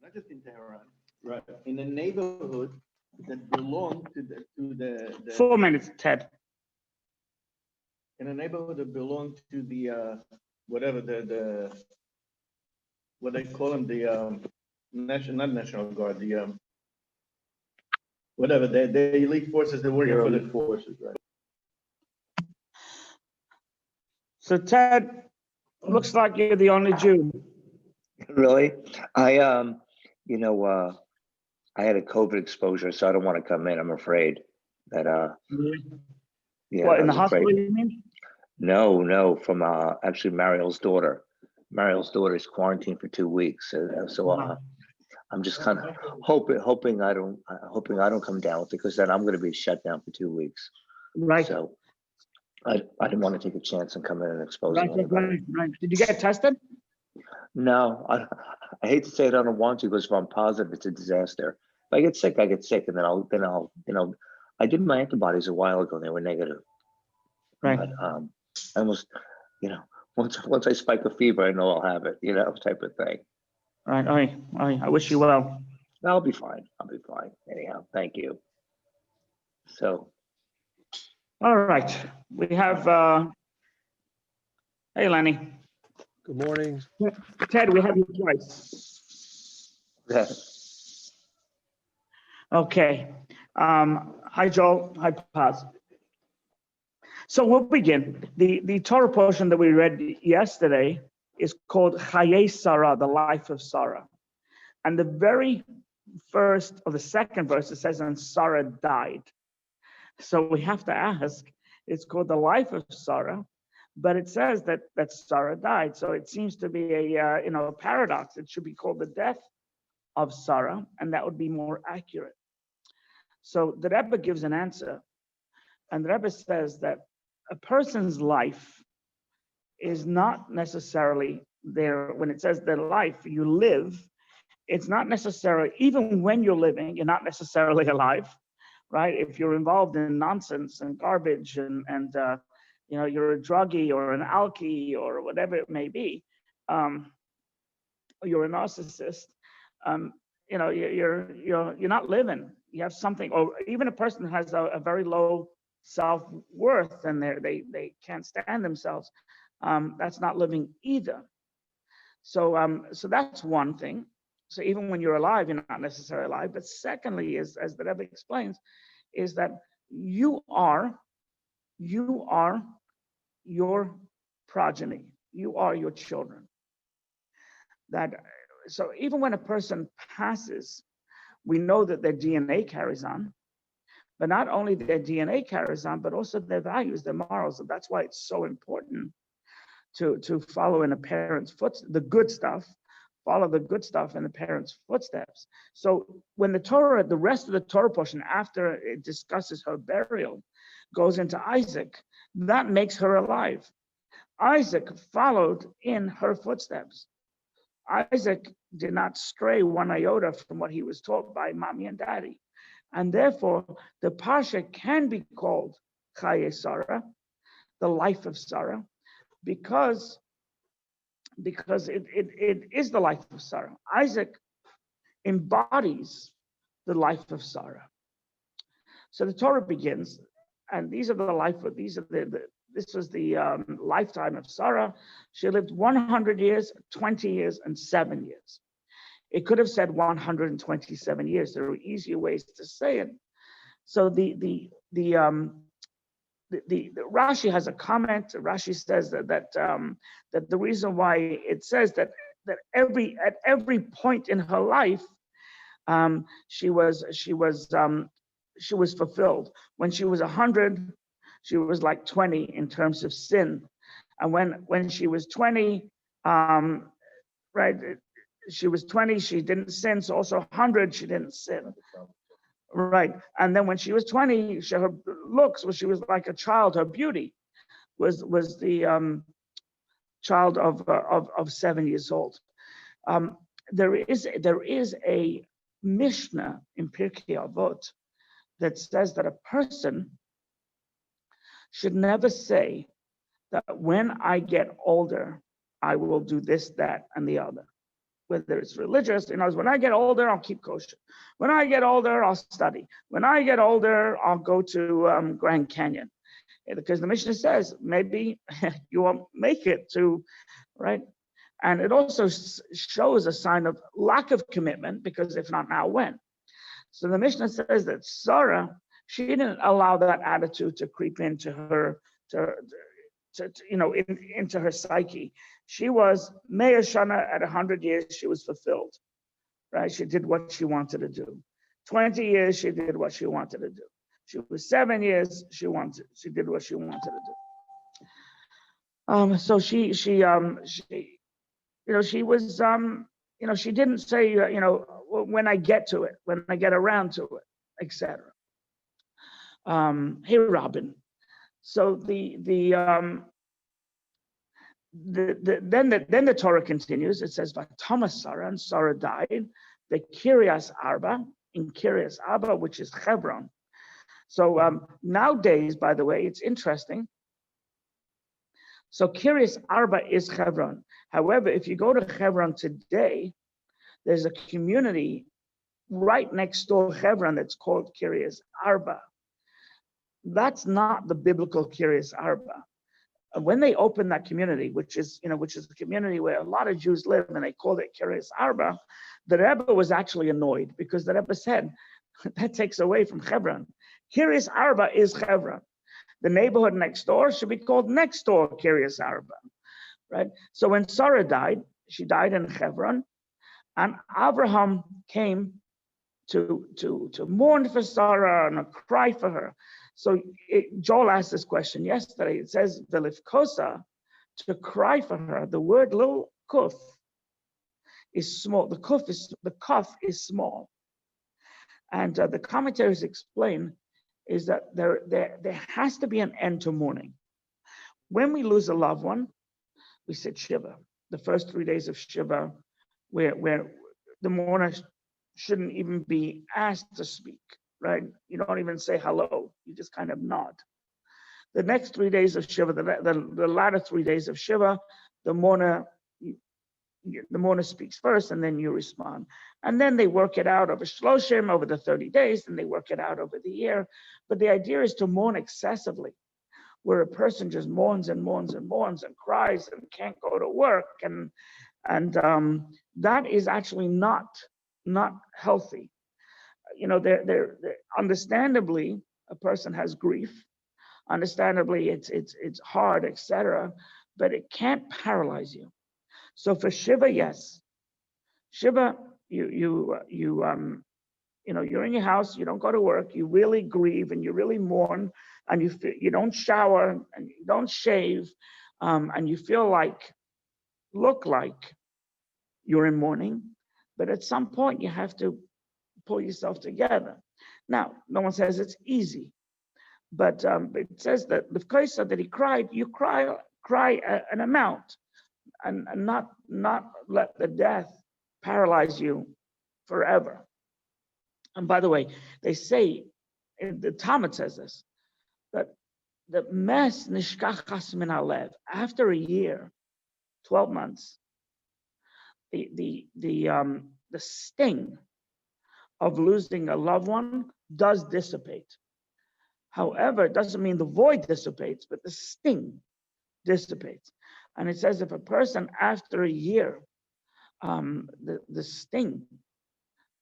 not just in Tehran, Right. in a neighborhood that belonged to the 4 minutes, Ted. in a neighborhood that belonged to the whatever the what they call them, the national, not National Guard, the whatever the elite forces that were The here for early the forces, right? So Ted, looks like you're the only Jew. Really? You know, I had a COVID exposure, so I don't want to come in. I'm afraid that, yeah, What, I in the was afraid. hospital, you mean? No, from actually Mariel's daughter. Mariel's daughter is quarantined for 2 weeks, so I'm just kind of hoping I don't come down with it, because then I'm going to be shut down for 2 weeks. Right. So I didn't want to take a chance and come in and exposing anybody. Right. Did you get tested? No, I hate to say it, I don't want to, because if I'm positive, it's a disaster. If I get sick, I get sick, and then I'll, you know, I did my antibodies a while ago, and they were negative. Right. But I almost, you know, once I spike a fever, I know I'll have it, you know, type of thing. Right. All right. I wish you well. I'll be fine. Anyhow, thank you. So, All right. We have, hey, Lenny. Good morning. Ted, we have you twice. Okay. Hi, Joel. Hi, Paz. So we'll begin. The Torah portion that we read yesterday is called Chayei Sara, the life of Sara. And the very first or the second verse, it says, and Sara died. So we have to ask, it's called the life of Sara, but it says that Sara died. So it seems to be a paradox. It should be called the death of Sara, and that would be more accurate. So the Rebbe gives an answer, and the Rebbe says that a person's life is not necessarily there. When it says their life, you live, it's not necessarily, even when you're living, you're not necessarily alive, right? If you're involved in nonsense and garbage and you're a druggie or an alkie or whatever it may be, or you're a narcissist, you're not living. You have something, or even a person who has a very low self-worth and they can't stand themselves, that's not living either. So that's one thing. So even when you're alive, you're not necessarily alive. But secondly, as the Rebbe explains, is that you are your progeny. You are your children. So even when a person passes, we know that their DNA carries on. But not only their DNA carries on, but also their values, their morals. And that's why it's so important to follow in a parent's footsteps, the good stuff, follow the good stuff in the parent's footsteps. So when the rest of the Torah portion, after it discusses her burial, goes into Isaac, that makes her alive. Isaac followed in her footsteps. Isaac did not stray one iota from what he was taught by mommy and daddy. And therefore, the Parsha can be called Chayei Sara, the life of Sara, because it is the life of Sara. Isaac embodies the life of Sara. So the Torah begins, and this was the lifetime of Sara. She lived 100 years, 20 years, and 7 years. It could have said 127 years. There are easier ways to say it. So the Rashi has a comment. Rashi says that the reason why it says that at every point in her life, she was fulfilled. When she was 100, she was like 20 in terms of sin, and when she was 20, right. She was 20, she didn't sin. So also 100, she didn't sin. Right. And then when she was 20, her looks, she was like a child. Her beauty was the child of 7 years old. There is a Mishnah in Pirkei Avot that says that a person should never say that when I get older, I will do this, that, and the other. whether it's religious. When I get older, I'll keep kosher. When I get older, I'll study. When I get older, I'll go to Grand Canyon. Because the Mishnah says maybe you won't make it to, right? And it also shows a sign of lack of commitment, because if not now, when? So the Mishnah says that Sara, she didn't allow that attitude to creep into her, into her psyche. She was Me'ah Shana, at 100 years, she was fulfilled, right? She did what she wanted to do. 20 years, she did what she wanted to do. She was 7 years, she did what she wanted to do. So she was, she didn't say, when I get to it, when I get around to it, etc. Hey, Robin. So then the Torah continues. It says, "Vatama Sara," and Sara died. The Kiryas Arba, in Kiryas Arba, which is Hebron. So nowadays, by the way, it's interesting. So Kiryas Arba is Hebron. However, if you go to Hebron today, there's a community right next door Hebron that's called Kiryas Arba. That's not the biblical Kiryas Arba. When they opened that community, which is a community where a lot of Jews live, and they called it Kiryas Arba, the Rebbe was actually annoyed, because the Rebbe said that takes away from Hebron. Kiryas Arba is Hebron. The neighborhood next door should be called next door Kiryas Arba, right? So when Sarah died, she died in Hebron, and Abraham came to mourn for Sarah and cry for her. So Joel asked this question yesterday. It says "Velifkosa," to cry for her. The word little kuf is small. The kuf is small, and the commentaries explain is that there has to be an end to mourning. When we lose a loved one, we sit Shiva. The first 3 days of Shiva, where the mourner shouldn't even be asked to speak, right? You don't even say hello. You just kind of nod. The next 3 days of Shiva, the latter 3 days of Shiva, the mourner speaks first, and then you respond. And then they work it out over Shloshim, over the 30 days, and they work it out over the year. But the idea is to mourn excessively, where a person just mourns and mourns and mourns and cries and can't go to work. And that is actually not healthy. They're understandably, a person has grief. Understandably, it's hard, etc. But it can't paralyze you. So for Shiva, yes, Shiva, you're in your house, you don't go to work, you really grieve and you really mourn, and you don't shower and you don't shave, and you look like you're in mourning. But at some point, you have to pull yourself together. Now, no one says it's easy, but it says that the Kaisa that he cried, you cry an amount, and not let the death paralyze you forever. And by the way, they say, the Talmud says this, that the mes nishkachas min halev, after a year, 12 months, the sting of losing a loved one does dissipate. However, it doesn't mean the void dissipates, but the sting dissipates. And it says if a person after a year, the sting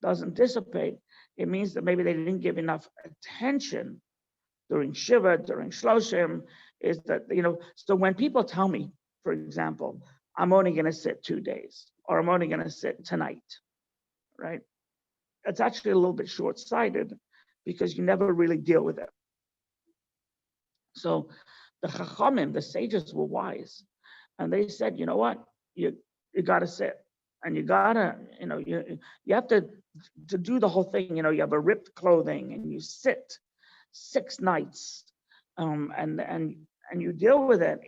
doesn't dissipate, it means that maybe they didn't give enough attention during Shiva, during Shloshim, is that, so when people tell me, for example, I'm only going to sit 2 days, or I'm only going to sit tonight, right? It's actually a little bit short-sighted, because you never really deal with it. So the Chachamim, the sages, were wise, and they said, you know what, you got to sit, and you gotta, you have to do the whole thing. You have a ripped clothing, and you sit 6 nights, and you deal with it.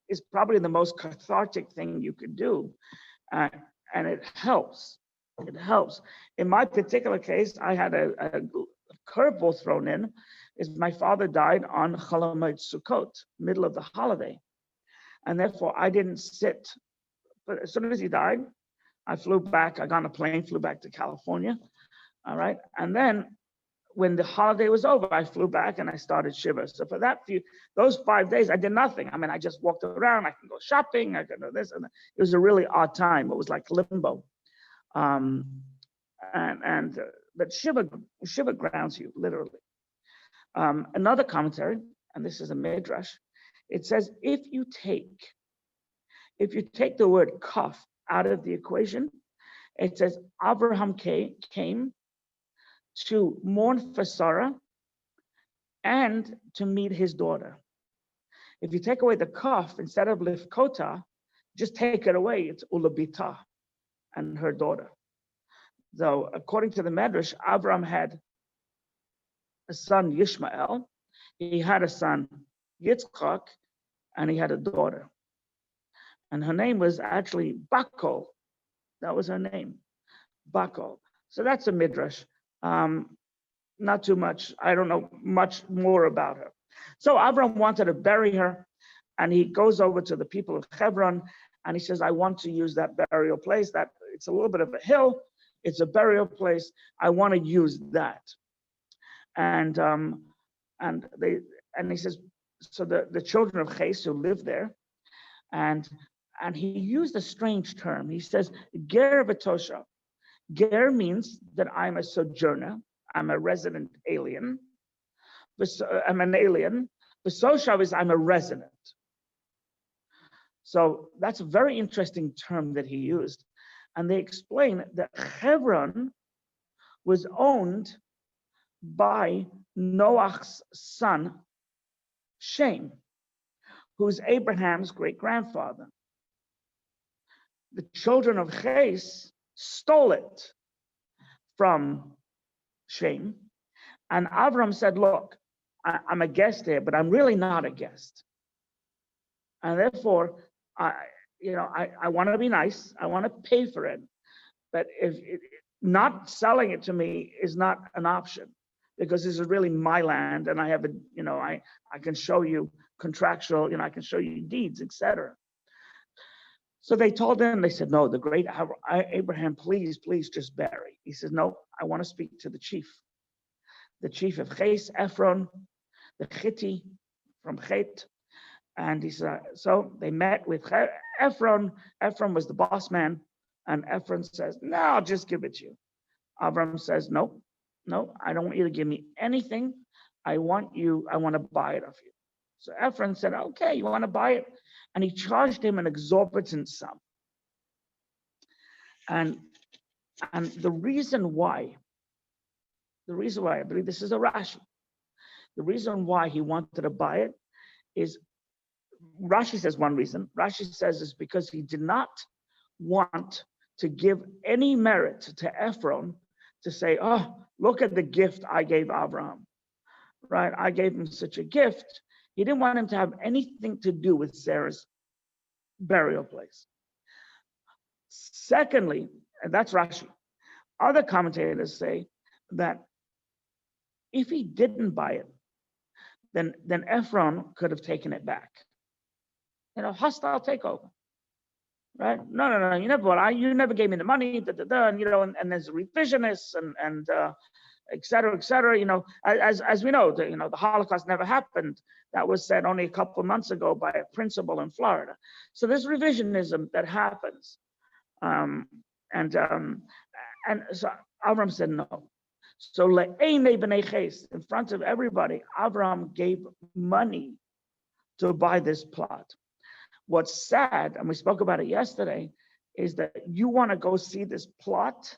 Is probably the most cathartic thing you could do, and it helps. It helps. In my particular case, I had a curveball thrown in. Is my father died on Chol Hamoed Sukkot, middle of the holiday, and therefore I didn't sit but as soon as he died, I flew back. I got on a plane, flew back to California. All right. And then when the holiday was over, I flew back and I started Shiva. So for those 5 days, I did nothing. I mean, I just walked around. I can go shopping. I can do this. And it was a really odd time. It was like limbo. But Shiva grounds you, literally. Another commentary, and this is a midrash, it says if you take the word kaf out of the equation, it says Abraham came to mourn for Sara and to meet his daughter. If you take away the kaf, instead of lifkota, just take it away, it's ulabita and her daughter. So according to the Medrash, Abraham had a son, Yishmael, he had a son, Yitzchak, and he had a daughter. And her name was actually Bakol. That was her name, Bakol. So that's a midrash. Not too much. I don't know much more about her. So Abraham wanted to bury her, and he goes over to the people of Hebron, and he says, I want to use that burial place. That it's a little bit of a hill. It's a burial place. I want to use that. And he says, so the children of Chayei who lived there, and he used a strange term. He says, Ger v'toshav. Ger means that I'm a sojourner. I'm a resident alien. I'm an alien. V'toshav is I'm a resident. So that's a very interesting term that he used. And they explain that Hebron was owned by Noach's son, Shem, who's Abraham's great-grandfather. The children of Chayei stole it from Shem. And Avram said, look, I'm a guest here, but I'm really not a guest. And therefore, I want to be nice. I want to pay for it. But not selling it to me is not an option, because this is really my land, and I have I can show you contractual, I can show you deeds, etc. So they told him, they said, no, the great Abraham, please just bury. He says, no, I want to speak to the chief of Chayei, Ephron, the Chitti from Chet. And he said, so they met with Ephron. Ephron was the boss man. And Ephron says, no, I'll just give it to you. Avram says, no, I don't want you to give me anything. I want to buy it off you. So Ephron said, okay, you want to buy it? And he charged him an exorbitant sum. And the reason why, I believe this is a Rashi, the reason why he wanted to buy it is, Rashi says one reason. Rashi says is because he did not want to give any merit to Ephron to say, oh, look at the gift I gave Abraham, right? I gave him such a gift. He didn't want him to have anything to do with Sarah's burial place. Secondly, and that's Rashi, other commentators say that if he didn't buy it, then Ephron could have taken it back. Hostile takeover, right? No, you never bought. You never gave me the money, and there's revisionists and et cetera, et cetera. As we know, the Holocaust never happened. That was said only a couple of months ago by a principal in Florida. So there's revisionism that happens, and so Avram said no. So in front of everybody, Avram gave money to buy this plot. What's sad, and we spoke about it yesterday, is that you want to go see this plot.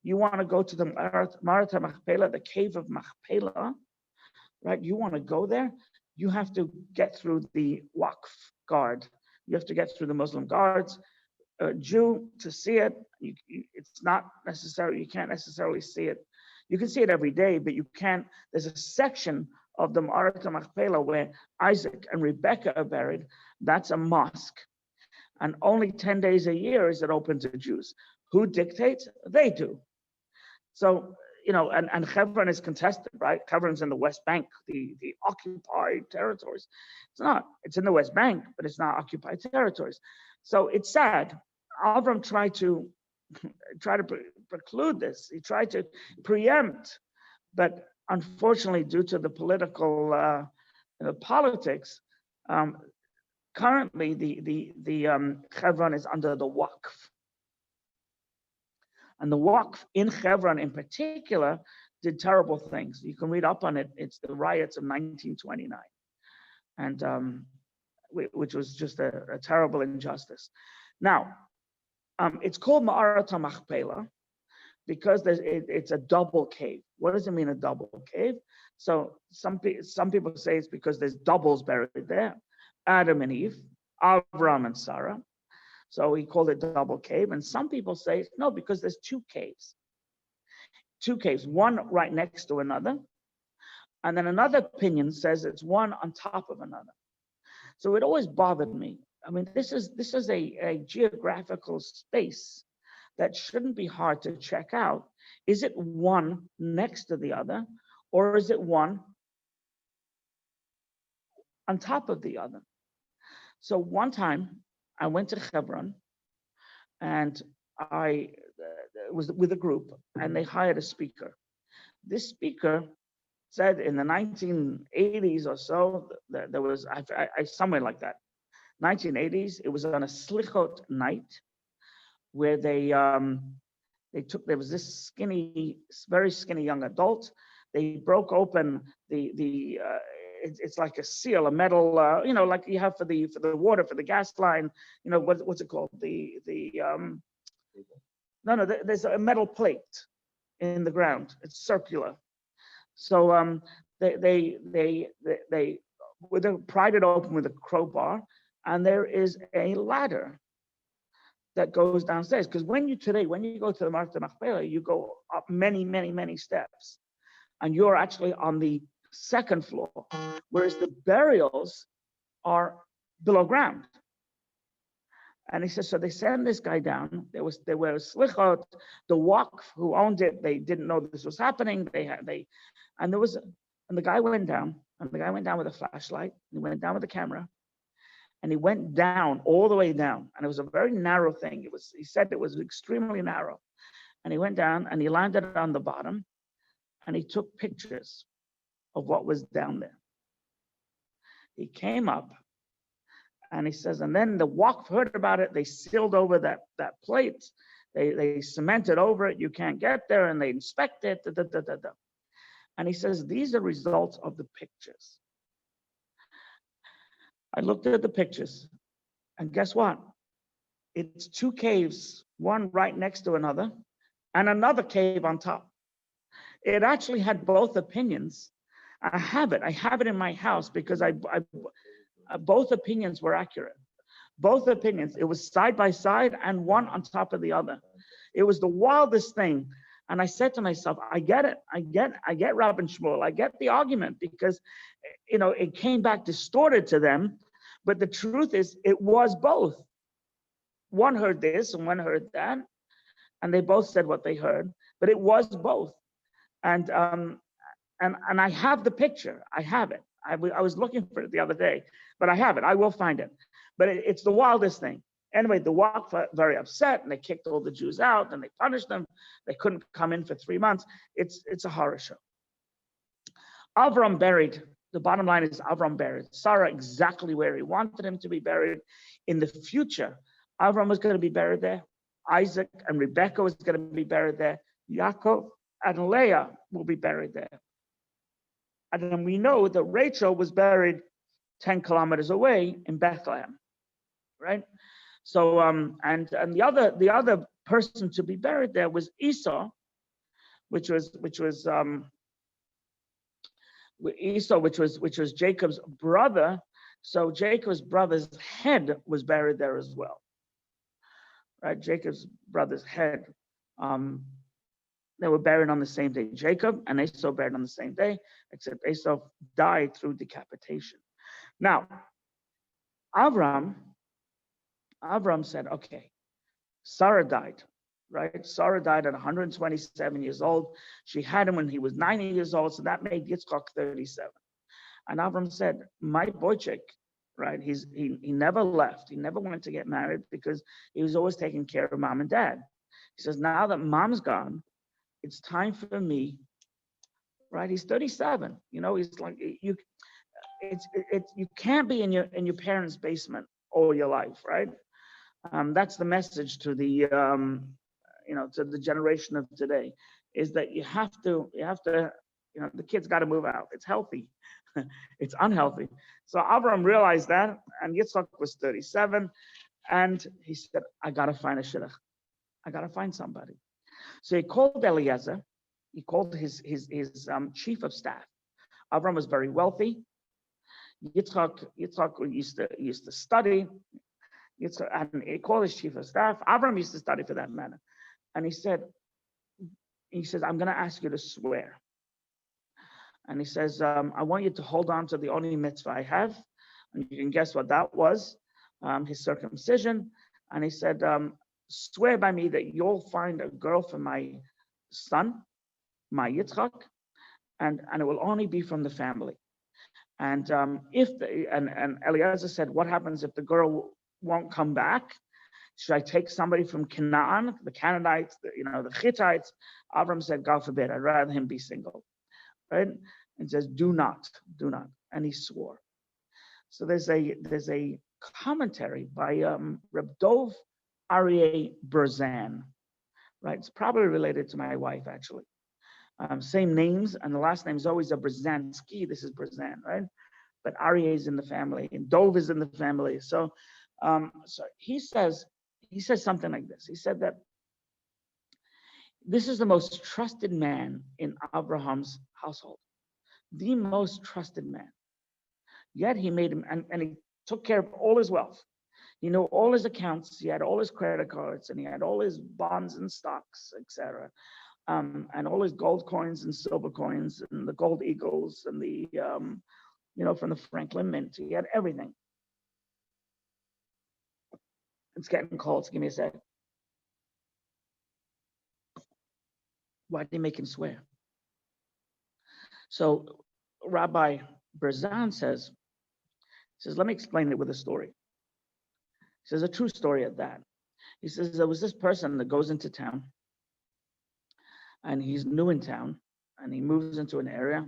You want to go to the Marata Machpelah, the cave of Machpelah, right? You want to go there. You have to get through the Waqf guard. You have to get through the Muslim guards. A Jew, to see it, it's not necessary. You can't necessarily see it. You can see it every day, but you can't. There's a section of the Marata Machpelah where Isaac and Rebecca are buried. That's a mosque. And only 10 days a year is it open to Jews. Who dictates? They do. So, and Hebron is contested, right? Hebron's in the West Bank, the occupied territories. It's not. It's in the West Bank, but it's not occupied territories. So it's sad. Avram tried to preclude this. He tried to preempt, but unfortunately, due to the political politics, currently the Hebron is under the Waqf, and the Waqf in Hebron, in particular, did terrible things. You can read up on it. It's the riots of 1929, and which was just a terrible injustice. Now, it's called Ma'arat HaMachpelah because it's a double cave. What does it mean, a double cave? So some people say it's because there's doubles buried there, Adam and Eve, Avram and Sara. So he called it double cave. And some people say, no, because there's two caves, one right next to another. And then another opinion says it's one on top of another. So it always bothered me. I mean, this is a geographical space that shouldn't be hard to check out. Is it one next to the other, or is it one on top of the other? So one time I went to Hebron, and I was with a group, and they hired a speaker. This speaker said in the 1980s or so, that there was I somewhere like that, 1980s. It was on a slichot night where they took, there was this very skinny young adult. They broke open it's like a seal, a metal, like you have for the water, for the gas line. What's it called? There's a metal plate in the ground. It's circular. So they pried it open with a crowbar, and there is a ladder that goes downstairs. Because when you go to the Ma'arat HaMachpelah, you go up many, many, many steps, and you're actually on the second floor, whereas the burials are below ground. And he says, so they send this guy down. There were slichot, the Waqf who owned it. They didn't know this was happening. And the guy went down, with a flashlight. He went down with a camera, and he went down all the way down. And it was a very narrow thing. He said it was extremely narrow. And he went down and he landed on the bottom, and he took pictures of what was down there. He came up, and he says, and then the Waqf heard about it. They sealed over that plate. They cemented over it. You can't get there, and they inspect it. And he says, these are results of the pictures. I looked at the pictures, and guess what? It's two caves, one right next to another, and another cave on top. It actually had both opinions. I have it in my house because both opinions were accurate. Both opinions. It was side by side and one on top of the other. It was the wildest thing. And I said to myself, I get it. I get Rabbi Shmuel. I get the argument because, it came back distorted to them. But the truth is, it was both. One heard this and one heard that, and they both said what they heard. But it was both. And I have the picture. I have it. I was looking for it the other day, but I have it. I will find it. But it's the wildest thing. Anyway, the Waqf were very upset, and they kicked all the Jews out, and they punished them. They couldn't come in for 3 months. It's a horror show. Avram buried. The bottom line is Avram buried Sara exactly where he wanted him to be buried. In the future, Avram was going to be buried there. Isaac and Rebekah was going to be buried there. Yaakov and Leah will be buried there. And then we know that Rachel was buried 10 kilometers away in Bethlehem, right? So and the other person to be buried there was Esau, which was Jacob's brother. So Jacob's brother's head was buried there as well, right? Jacob's brother's head. They were buried on the same day. Jacob and Esau buried on the same day, except Esau died through decapitation. Now, Avram said, okay, Sarah died, right? Sarah died at 127 years old. She had him when he was 90 years old, so that made Yitzchak 37. And Avram said, my boychik, right? He never left. He never wanted to get married because he was always taking care of mom and dad. He says, now that mom's gone, it's time for me, right? He's 37. He's like, you can't be in your parents' basement all your life, right? That's the message to the to the generation of today, is that you have to the kids got to move out. It's healthy. It's unhealthy. So Abraham realized that, and Yitzchak was 37, and he said, I got to find a shidduch. I got to find somebody. So he called Eliezer. He called his chief of staff. Abraham was very wealthy. Yitzchak used to study. And he called his chief of staff. Abraham used to study, for that matter. And he says, I'm going to ask you to swear. And he says, I want you to hold on to the only mitzvah I have. And you can guess what that was, his circumcision. And he said, swear by me that you'll find a girl for my son, my Yitzchak, and it will only be from the family. And and Eliezer said, what happens if the girl won't come back? Should I take somebody from Canaan, the Canaanites, the Hittites? Avram said, God forbid, I'd rather him be single. Right? And says, do not. And he swore. So there's a commentary by Reb Dov Aryeh Berzan. Right? It's probably related to my wife, actually. Same names, and the last name is always a Brzezinski. This is Berzan, right? But Aryeh is in the family, and Dov is in the family. So he says something like this. He said that this is the most trusted man in Abraham's household, the most trusted man. Yet he made him, and he took care of all his wealth. He knew all his accounts. He had all his credit cards, and he had all his bonds and stocks, etc. And all his gold coins and silver coins and the gold eagles and the from the Franklin Mint. He had everything. It's getting cold, so give me a sec. Why did he make him swear? So Rabbi Berzan says, let me explain it with a story. He says, a true story at that. He says, there was this person that goes into town, and he's new in town, and he moves into an area,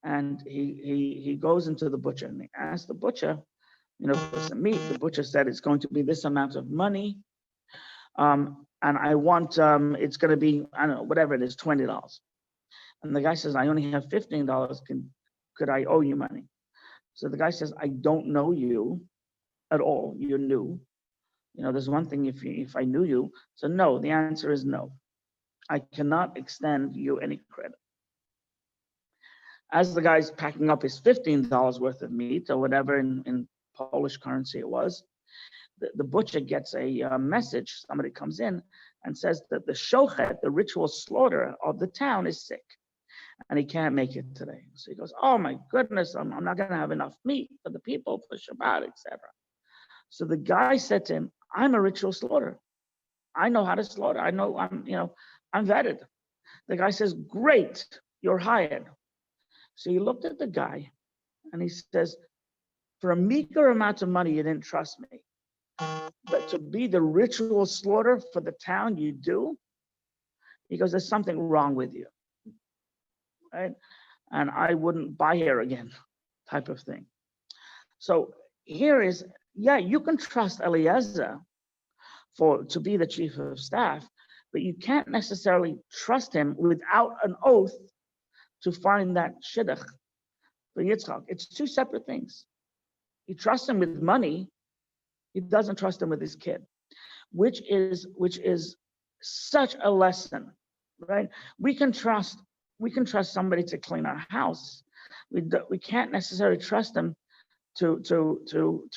and he goes into the butcher, and he asks the butcher, for some meat. The butcher said it's going to be this amount of money, and I want it's going to be, I don't know, whatever it is, $20. And the guy says, I only have $15. Could I owe you money? So the guy says, I don't know you at all. You're new. There's one thing if I knew you. So no, the answer is no. I cannot extend you any credit. As the guy's packing up his $15 worth of meat or whatever in Polish currency it was, the butcher gets a message. Somebody comes in and says that the shochet, the ritual slaughter of the town, is sick, and he can't make it today. So he goes, oh my goodness, I'm not going to have enough meat for the people for Shabbat, etc. So the guy said to him, I'm a ritual slaughterer. I know how to slaughter. I know I'm vetted. The guy says, great, you're hired. So he looked at the guy and he says, for a meager amount of money, you didn't trust me. But to be the ritual slaughter for the town, you do? He goes, there's something wrong with you. Right? And I wouldn't buy here again, type of thing. So here is, you can trust Eliezer to be the chief of staff, but you can't necessarily trust him without an oath to find that shidduch for Yitzchak. It's two separate things. He trusts him with money. He doesn't trust him with his kid, which is such a lesson, right? We can trust somebody to clean our house. We can't necessarily trust them to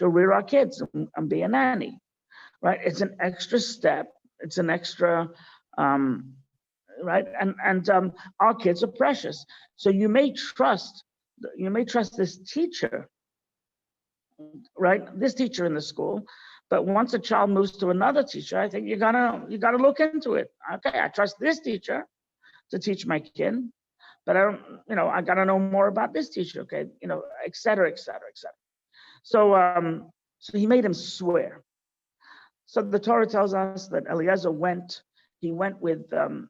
rear our kids and be a nanny, right? It's an extra step. It's an extra, right? And our kids are precious. So you may trust this teacher, right? This teacher in the school, but once a child moves to another teacher, I think you gotta look into it. Okay, I trust this teacher to teach my kid, but I don't, I gotta know more about this teacher. Okay, et cetera, et cetera, et cetera. So he made him swear. So the Torah tells us that Eliezer went with an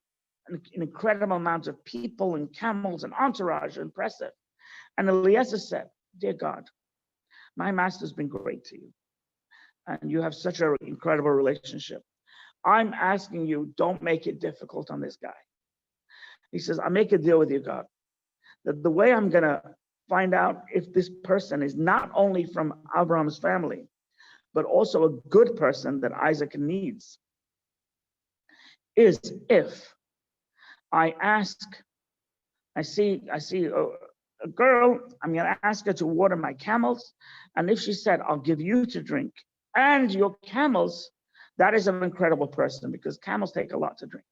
incredible amount of people and camels and entourage, impressive. And Eliezer said, "Dear God, my master's been great to you, and you have such an incredible relationship. I'm asking you, don't make it difficult on this guy." He says, "I make a deal with you, God, that the way I'm gonna find out if this person is not only from Abraham's family, but also a good person that Isaac needs, is if I see a girl, I'm gonna ask her to water my camels, and if she said, I'll give you to drink and your camels, that is an incredible person because camels take a lot to drink."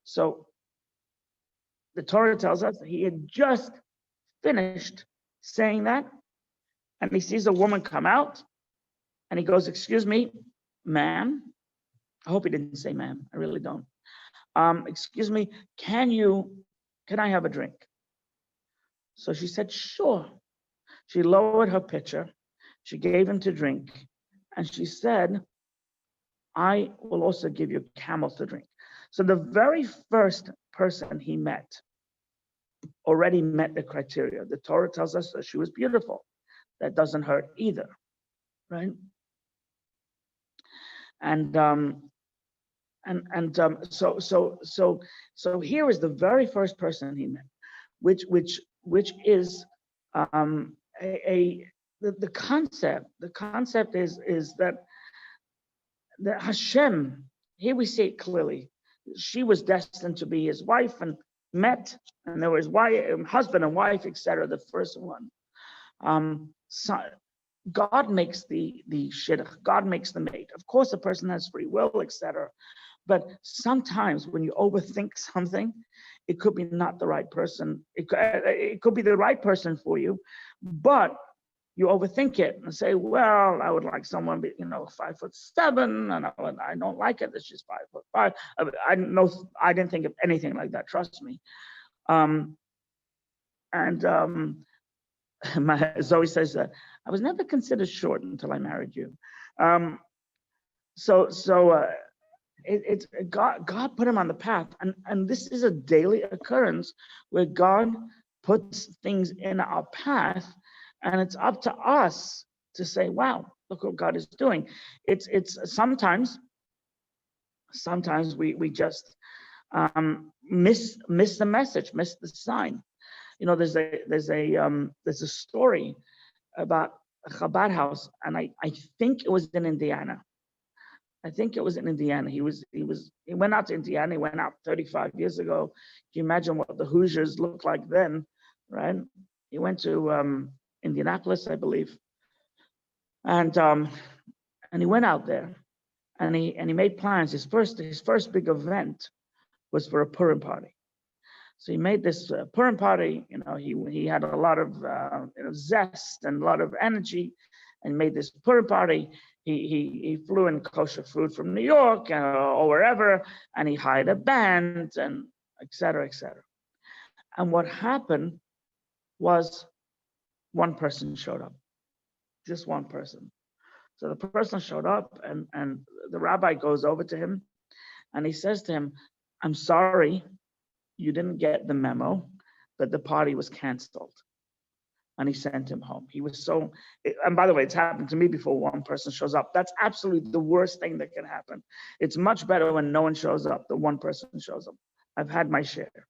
So the Torah tells us he had just finished saying that, and he sees a woman come out, and he goes, "Excuse me, ma'am." I hope he didn't say ma'am. I really don't. "Excuse me, can I have a drink?" So she said, "Sure." She lowered her pitcher. She gave him to drink, and she said, "I will also give you camels to drink." So the very first person he met already met the criteria. The Torah tells us that she was beautiful. That doesn't hurt either, right? So here is the very first person he met, which is the concept. The concept is that Hashem. Here we see it clearly. She was destined to be his wife and met, and there was husband and wife, etc. The first one. So God makes the shidduch. God makes the mate. Of course, a person has free will, etc. But sometimes when you overthink something, it could be not the right person. It could be the right person for you, but you overthink it and say, "Well, I would like someone, 5'7", and I don't like it that she's 5'5". I didn't think of anything like that. Trust me. Zoe says that I was never considered short until I married you. It's God put him on the path, and this is a daily occurrence where God puts things in our path, and it's up to us to say, "Wow, look what God is doing." It's sometimes we just miss the message, miss the sign. There's a story about a Chabad house, and I think it was in Indiana. He went out to Indiana. He went out 35 years ago. Can you imagine what the Hoosiers looked like then, right? He went to Indianapolis, I believe, and he went out there, and he made plans. His first big event was for a Purim party. So he made this Purim party. He had a lot of zest and a lot of energy, and made this Purim party. He flew in kosher food from New York or wherever, and he hired a band and et cetera, et cetera. And what happened was one person showed up, just one person. So the person showed up, and the rabbi goes over to him, and he says to him, "I'm sorry, you didn't get the memo that the party was canceled." And he sent him home. He was so, and by the way, it's happened to me before. One person shows up. That's absolutely the worst thing that can happen. It's much better when no one shows up, the one person shows up. I've had my share.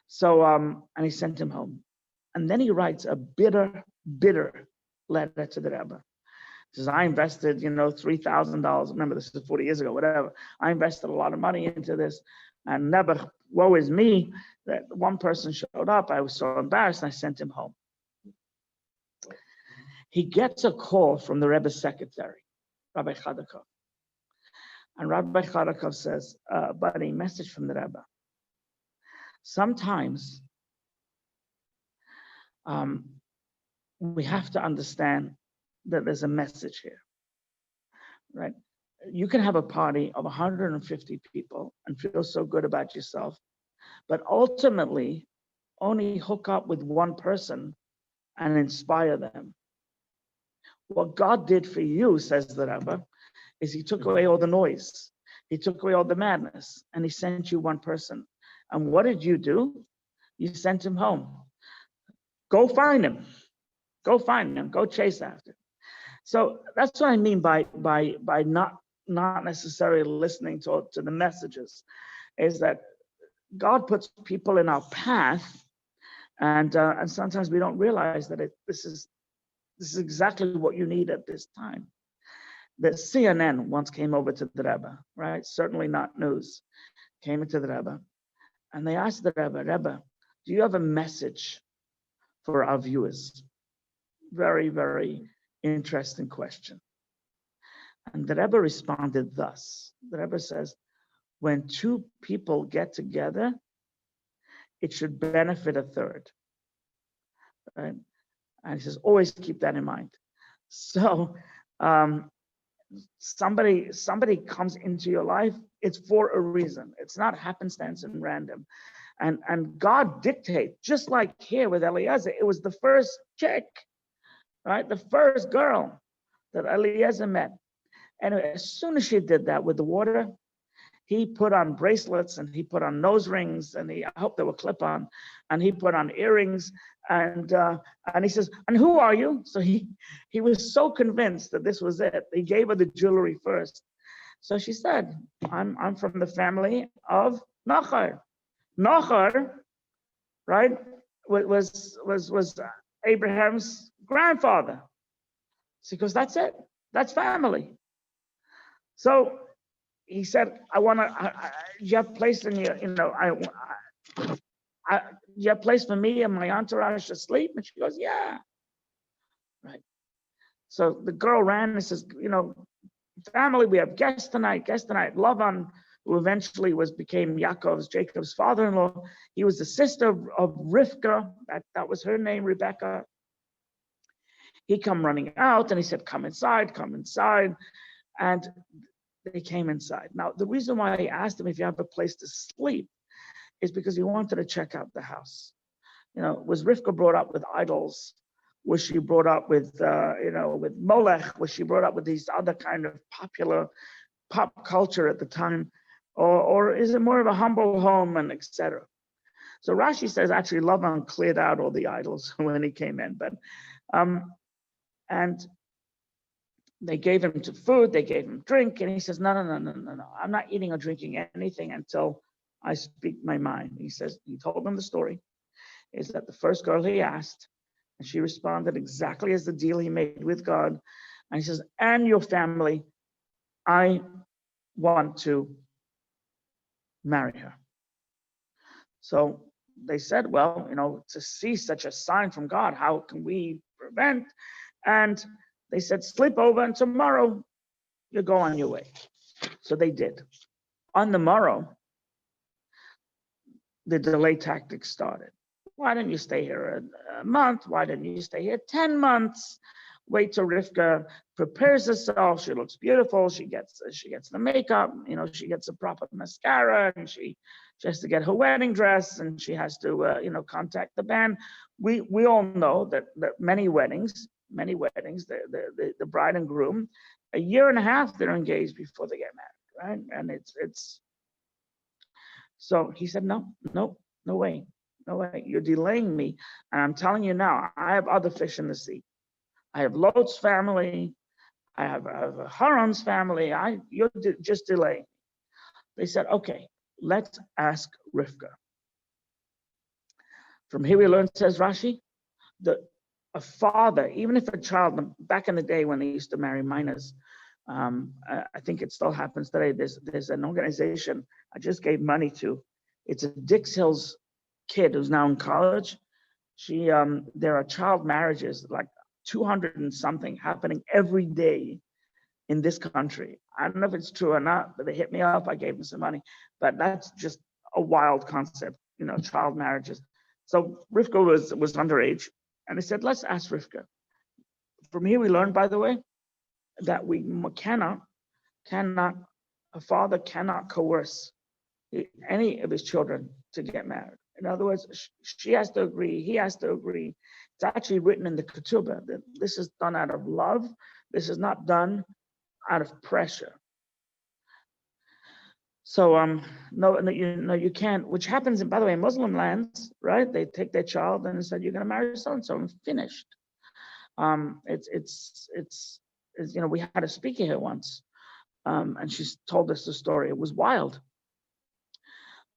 So, and he sent him home. And then he writes a bitter letter to the Rebbe. He says, "I invested, $3,000. Remember, this is 40 years ago, whatever. I invested a lot of money into this, and never, woe is me, that one person showed up. I was so embarrassed, and I sent him home." He gets a call from the Rebbe's secretary, Rabbi Chadakov. And Rabbi Chadakov says, "Buddy, message from the Rebbe. Sometimes we have to understand that there's a message here, right? You can have a party of 150 people and feel so good about yourself, but ultimately only hook up with one person and inspire them. What God did for you, says the Rebbe, is he took away all the noise. He took away all the madness, and he sent you one person. And what did you do? You sent him home. Go find him. Go find him. Go chase after him. So that's what I mean by not necessarily listening to the messages, is that God puts people in our path, and sometimes we don't realize that this is exactly what you need at this time. The CNN once came over to the Rebbe, right? Certainly not news. Came into the Rebbe, and they asked the Rebbe, do you have a message for our viewers? Very, very interesting question. And the Rebbe responded thus. The Rebbe says, when two people get together, it should benefit a third. Right? And he says, always keep that in mind. So somebody comes into your life, it's for a reason. It's not happenstance and random. And God dictates, just like here with Eliezer, it was the first chick, right? The first girl that Eliezer met. And as soon as she did that with the water, he put on bracelets and he put on nose rings, and I hope they were clip-on, and he put on earrings, and he says, and who are you? So he was so convinced that this was it. He gave her the jewelry first. So she said, I'm from the family of Nachar. Nachar, right, was Abraham's grandfather. So he goes, that's it. That's family. So he said, you have place in your, you have place for me and my entourage to sleep? And she goes, yeah. Right. So the girl ran and says, family, we have guests tonight. Lavan, who eventually became Jacob's father-in-law. He was the sister of Rivka. That was her name, Rebecca. He come running out and he said, come inside. And they came inside. Now, the reason why I asked him if you have a place to sleep is because he wanted to check out the house. Was Rivka brought up with idols? Was she brought up with, with Molech? Was she brought up with these other kind of popular pop culture at the time? Or is it more of a humble home and etc.? So Rashi says actually Lavan cleared out all the idols when he came in, but and they gave him food, they gave him drink, and he says, no, I'm not eating or drinking anything until I speak my mind. He says, he told them the story, is that the first girl he asked, and she responded exactly as the deal he made with God. And he says, and your family, I want to marry her. So they said, well, to see such a sign from God, how can we prevent? And they said, sleep over and tomorrow you go on your way. So they did. On the morrow, the delay tactics started. Why didn't you stay here a month? Why didn't you stay here 10 months? Wait till Rivka prepares herself. She looks beautiful. She gets the makeup. She gets a proper mascara, and she has to get her wedding dress, and she has to contact the band. We all know that many weddings, the bride and groom, a year and a half they're engaged before they get married, right? And it's so he said, no way. You're delaying me, and I'm telling you now, I have other fish in the sea. I have Lot's family, I have Haran's family. You're just delaying. They said, okay, let's ask Rivka. From here we learn, says Rashi, that a father, even if a child, back in the day when they used to marry minors, I think it still happens today. There's an organization I just gave money to. It's a Dix Hills kid who's now in college. There are child marriages, like 200 and something, happening every day in this country. I don't know if it's true or not, but they hit me up. I gave them some money, but that's just a wild concept, child marriages. So Rivka was underage, and they said, let's ask Rivka. From here we learned, by the way, that we cannot, a father cannot coerce any of his children to get married. In other words, she has to agree, he has to agree. It's actually written in the Ketubah that this is done out of love. This is not done out of pressure. So no, you can't. Which happens, and by the way, in Muslim lands, right? They take their child and said, "You're going to marry so and so," and finished. It's we had a speaker here once, and she told us the story. It was wild.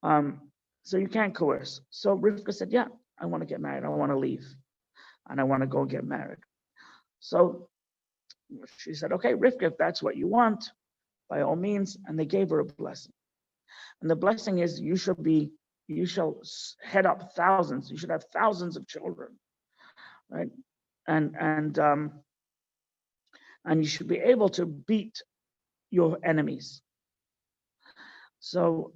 So you can't coerce. So Rivka said, "Yeah, I want to get married. I want to leave, and I want to go get married." So she said, "Okay, Rivka, if that's what you want, by all means." And they gave her a blessing. And the blessing is you shall head up thousands. You should have thousands of children, right? And you should be able to beat your enemies. So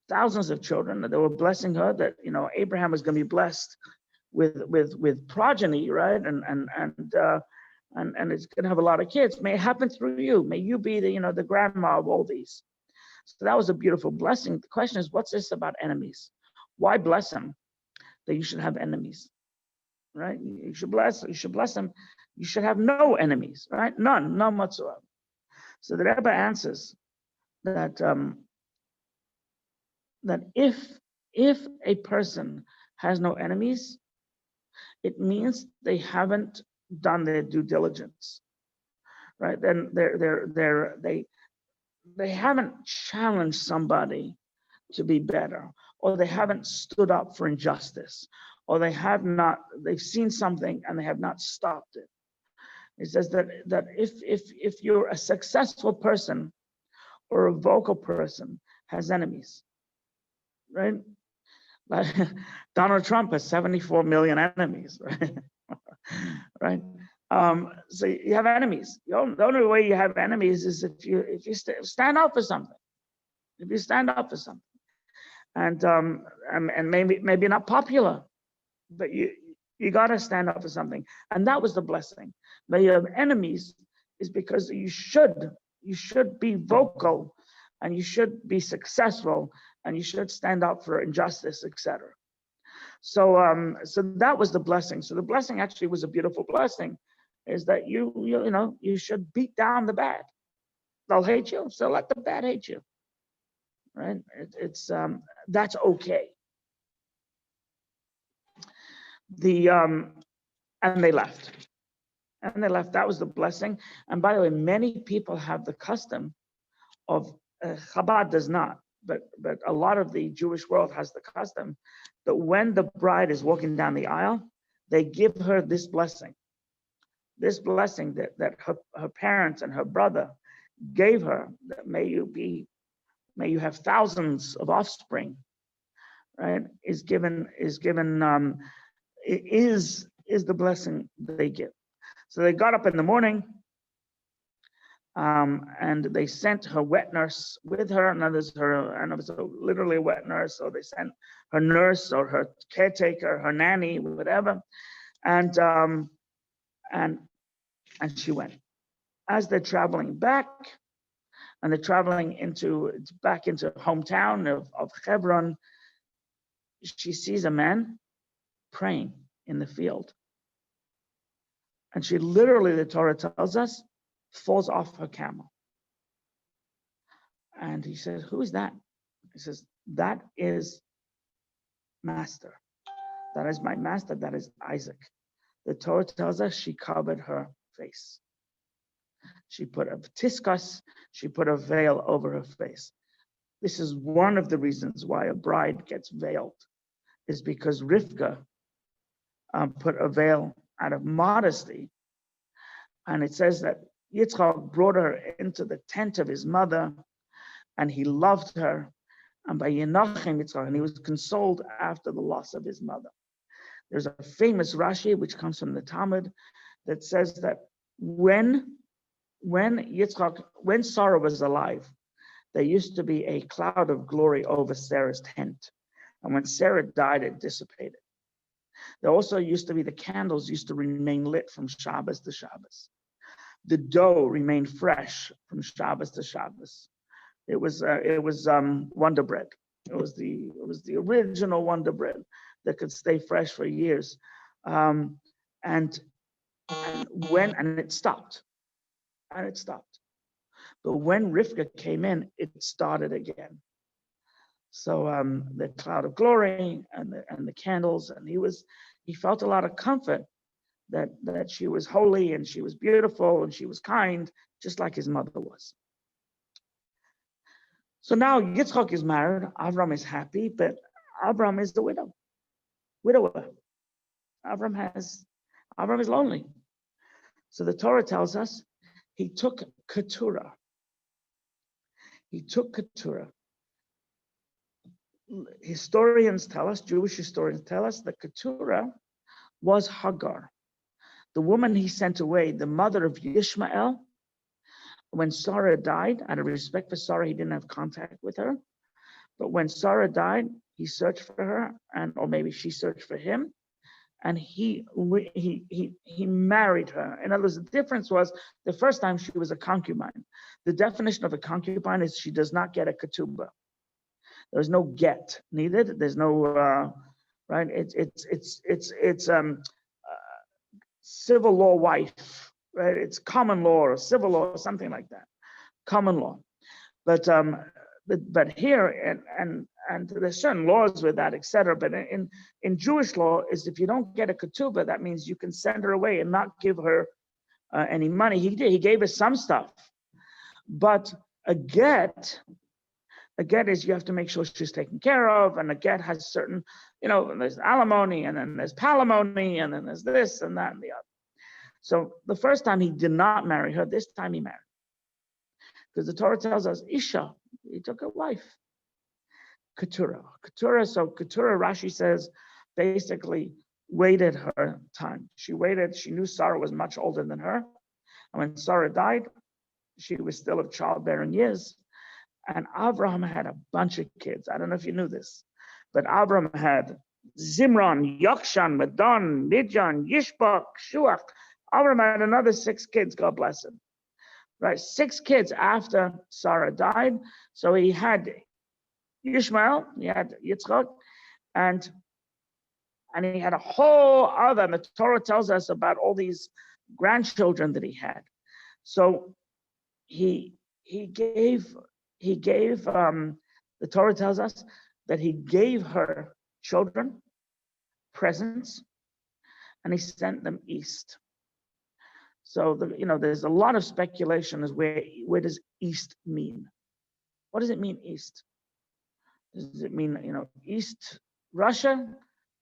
thousands of children. They were blessing her that Abraham was going to be blessed with progeny, right? And it's going to have a lot of kids. May it happen through you. May you be the grandma of all these. So that was a beautiful blessing. The question is, what's this about enemies? Why bless them? That you should have enemies, right? You should bless them. You should have no enemies, right? None whatsoever. So the Rebbe answers that that if a person has no enemies, it means they haven't done their due diligence, right? Then they haven't challenged somebody to be better, or they haven't stood up for injustice, or they've seen something and they have not stopped it. It says that if you're a successful person or a vocal person has enemies, right? Like Donald Trump has 74 million enemies, right? Right? So you have enemies. The only way you have enemies is if you stand up for something. If you stand up for something, and maybe not popular, but you got to stand up for something. And that was the blessing. But you have enemies is because you should be vocal, and you should be successful, and you should stand up for injustice, etc. So that was the blessing. So the blessing actually was a beautiful blessing, is that you should beat down the bad. They'll hate you, so let the bad hate you. Right? It's that's okay. And they left. And they left. That was the blessing. And by the way, many people have the custom of Chabad does not, but a lot of the Jewish world has the custom that when the bride is walking down the aisle, they give her this blessing. This blessing that her parents and her brother gave her, that may you have thousands of offspring, right? Is the blessing they give. So they got up in the morning, and they sent her wet nurse with her, and it was literally a wet nurse. So they sent her nurse or her caretaker, her nanny, whatever, and she went. As they're traveling back, and they're traveling back into hometown of Hebron, she sees a man praying in the field. And she literally, the Torah tells us, falls off her camel. And he says, "Who is that?" He says, "That is master. That is my master. That is Isaac." The Torah tells us she covered her face. She put a tiskas, she put a veil over her face. This is one of the reasons why a bride gets veiled, is because Rivka put a veil out of modesty. And it says that Yitzchak brought her into the tent of his mother, and he loved her. And by Yenachem Yitzchak, and he was consoled after the loss of his mother. There's a famous Rashi, which comes from the Talmud, that says that when Sara was alive, there used to be a cloud of glory over Sarah's tent. And when Sarah died, it dissipated. There also used to be the candles used to remain lit from Shabbos to Shabbos. The dough remained fresh from Shabbos to Shabbos. It was Wonder Bread. It was the original Wonder Bread that could stay fresh for years. And it stopped, But when Rivka came in, it started again. So the cloud of glory and the candles, and he felt a lot of comfort that she was holy and she was beautiful and she was kind, just like his mother was. So now Yitzchak is married, Avram is happy, but Avram is the widower. Avram is lonely. So the Torah tells us he took Keturah. Historians tell us, Jewish historians tell us that Keturah was Hagar, the woman he sent away, the mother of Yishmael. When Sara died, out of respect for Sara, he didn't have contact with her. But when Sara died, he searched for her, or maybe she searched for him, and he married her. In other words, the difference was the first time she was a concubine. The definition of a concubine is she does not get a ketubah. There's no get needed. There's no right. It's civil law wife, right? It's common law or civil law or something like that, common law. But here and there's certain laws with that, etc. But in Jewish law is if you don't get a ketubah, that means you can send her away and not give her any money. He did. He gave her some stuff, but a get is you have to make sure she's taken care of, and a get has certain, there's alimony, and then there's palimony, and then there's this and that and the other. So the first time he did not marry her, this time he married. Because the Torah tells us, Isha, he took a wife. Keturah, Rashi says, basically waited her time. She waited, she knew Sara was much older than her. And when Sara died, she was still of childbearing years. And Abraham had a bunch of kids. I don't know if you knew this, but Abraham had Zimran, Yokshan, Madon, Midjan, Yishbak, Shuach. Abraham had another 6 kids, God bless him. Right, 6 kids after Sarah died. So he had Ishmael, he had Yitzchak, and he had a whole other, and the Torah tells us about all these grandchildren that he had. So he gave the Torah tells us that he gave her children, presents, and he sent them east. So there's a lot of speculation as where does east mean? What does it mean east? Does it mean East Russia?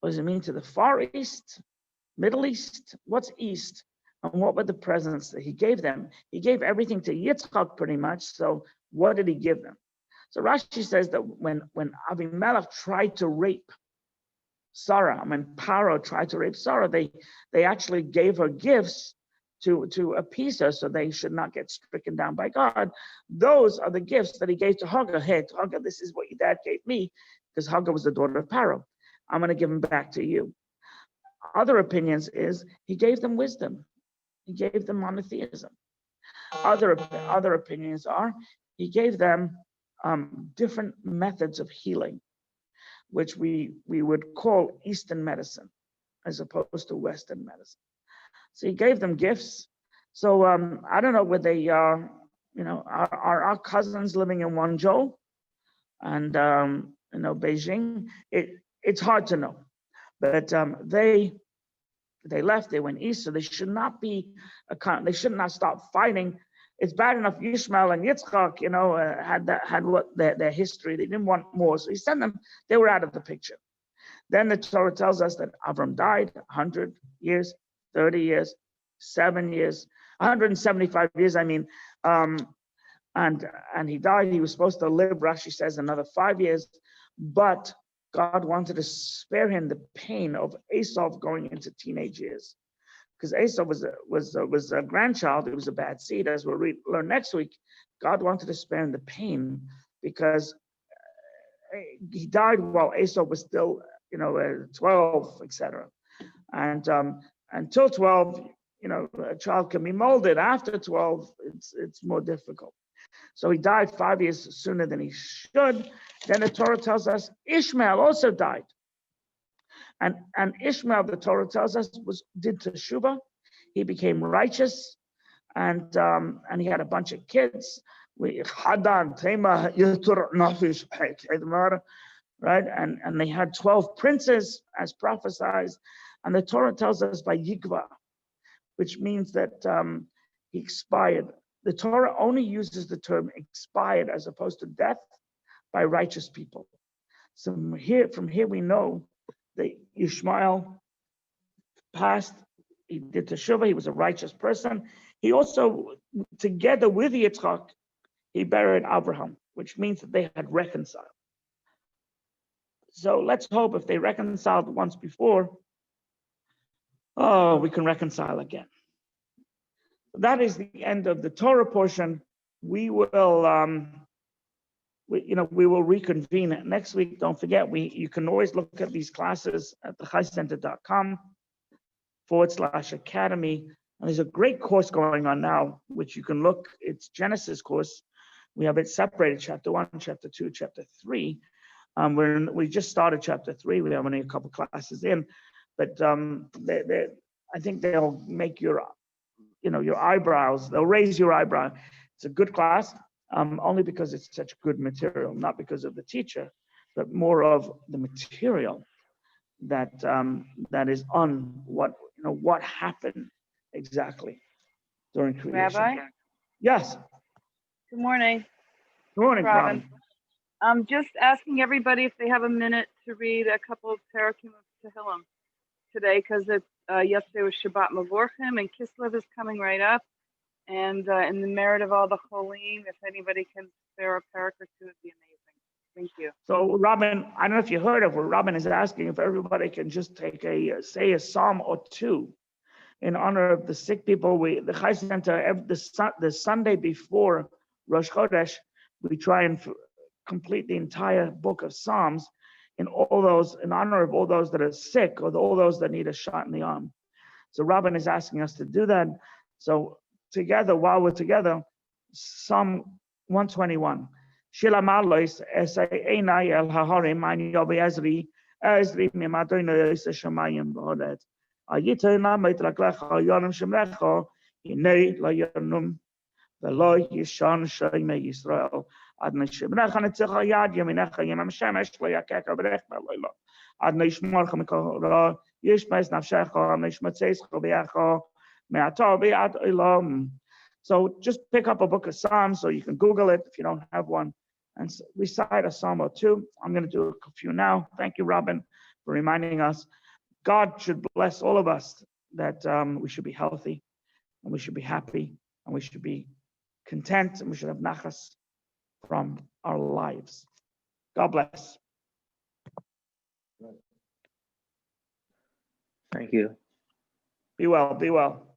Or does it mean to the Far East, Middle East? What's east? And what were the presents that he gave them? He gave everything to Yitzchak pretty much. So what did he give them? So Rashi says that when Avimelech tried to rape Sarah, when Paro tried to rape Sarah, they actually gave her gifts to appease her so they should not get stricken down by God. Those are the gifts that he gave to Hagar. Hey, Hagar, this is what your dad gave me, because Hagar was the daughter of Paro. I'm going to give them back to you. Other opinions is he gave them wisdom. He gave them monotheism. Other opinions are he gave them different methods of healing, which we would call Eastern medicine as opposed to Western medicine. So he gave them gifts. So I don't know whether they are our cousins living in Guangzhou and Beijing. It's hard to know, but they left. They went east, so they should not be they should not stop fighting. It's bad enough Ishmael and Yitzchak, had what their history. They didn't want more, so he sent them. They were out of the picture. Then the Torah tells us that Avram died 100 years. 30 years, 7 years, 175 years, and he died. He was supposed to live, Rashi says, another 5 years, but God wanted to spare him the pain of Esau going into teenage years, because Esau was a grandchild. It was a bad seed, as we'll learn next week. God wanted to spare him the pain because he died while Esau was still, 12, etc. And until 12, a child can be molded. After 12, it's more difficult. So he died 5 years sooner than he should. Then the Torah tells us Ishmael also died. And Ishmael, the Torah tells us, did teshuvah. He became righteous, and he had a bunch of kids. Right, and they had 12 princes as prophesied, and the Torah tells us by Yigva, which means that he expired. The Torah only uses the term expired as opposed to death by righteous people. So from here we know that Ishmael passed. He did teshuvah. He was a righteous person. He also, together with Yitzchak, he buried Abraham, which means that they had reconciled. So let's hope if they reconciled once before, we can reconcile again. That is the end of the Torah portion. We will, we will reconvene next week. Don't forget, you can always look at these classes at thechaycenter.com/academy. And there's a great course going on now, which you can look. It's Genesis course. We have it separated: chapter 1, chapter 2, chapter 3. We just started chapter 3. We have only a couple classes in, but I think they'll make your eyebrows. They'll raise your eyebrow. It's a good class, only because it's such good material, not because of the teacher, but more of the material that is on what happened exactly during creation. Rabbi? Yes. Good morning. Good morning, Robin. Robin. I'm just asking everybody if they have a minute to read a couple of Parakim of Tehillim today, because yesterday was Shabbat Mavorchim, and Kislev is coming right up. And in the merit of all the Cholim, if anybody can spare a parak or two, it'd be amazing. Thank you. So, Robin, I don't know if you heard of her. Robin is asking if everybody can just say a psalm or two in honor of the sick people. The Chayei Center, the Sunday before Rosh Chodesh, we try and complete the entire book of Psalms in honor of all those that are sick or all those that need a shot in the arm. So Robin is asking us to do that. So together, while we're together, Psalm 121. Shila Marlois Einai El Haharim Ein Yobi Ezri Mimadoino Yisa Shamayim Bodet. Ayita Lamet Raklecha Yonim Shemrecha Inei La Yonum Velo Yishon Shemei Yisrael. Adnei Shemrecha Netzecha Yad Yaminecha Yemam Shemesh Lo Yakeka Berech Beloilo. Adnei Shmorcha Mikora Yishmeis Nafshecha Adnei Shmatzeischa Beyacha Me'ata Be'ad Olam. So just pick up a book of Psalms, so you can Google it if you don't have one, and recite a psalm or two. I'm going to do a few now. Thank you, Robin, for reminding us. God should bless all of us that we should be healthy, and we should be happy, and we should be content, and we should have nachas from our lives. God bless. Thank you. Be well. Be well.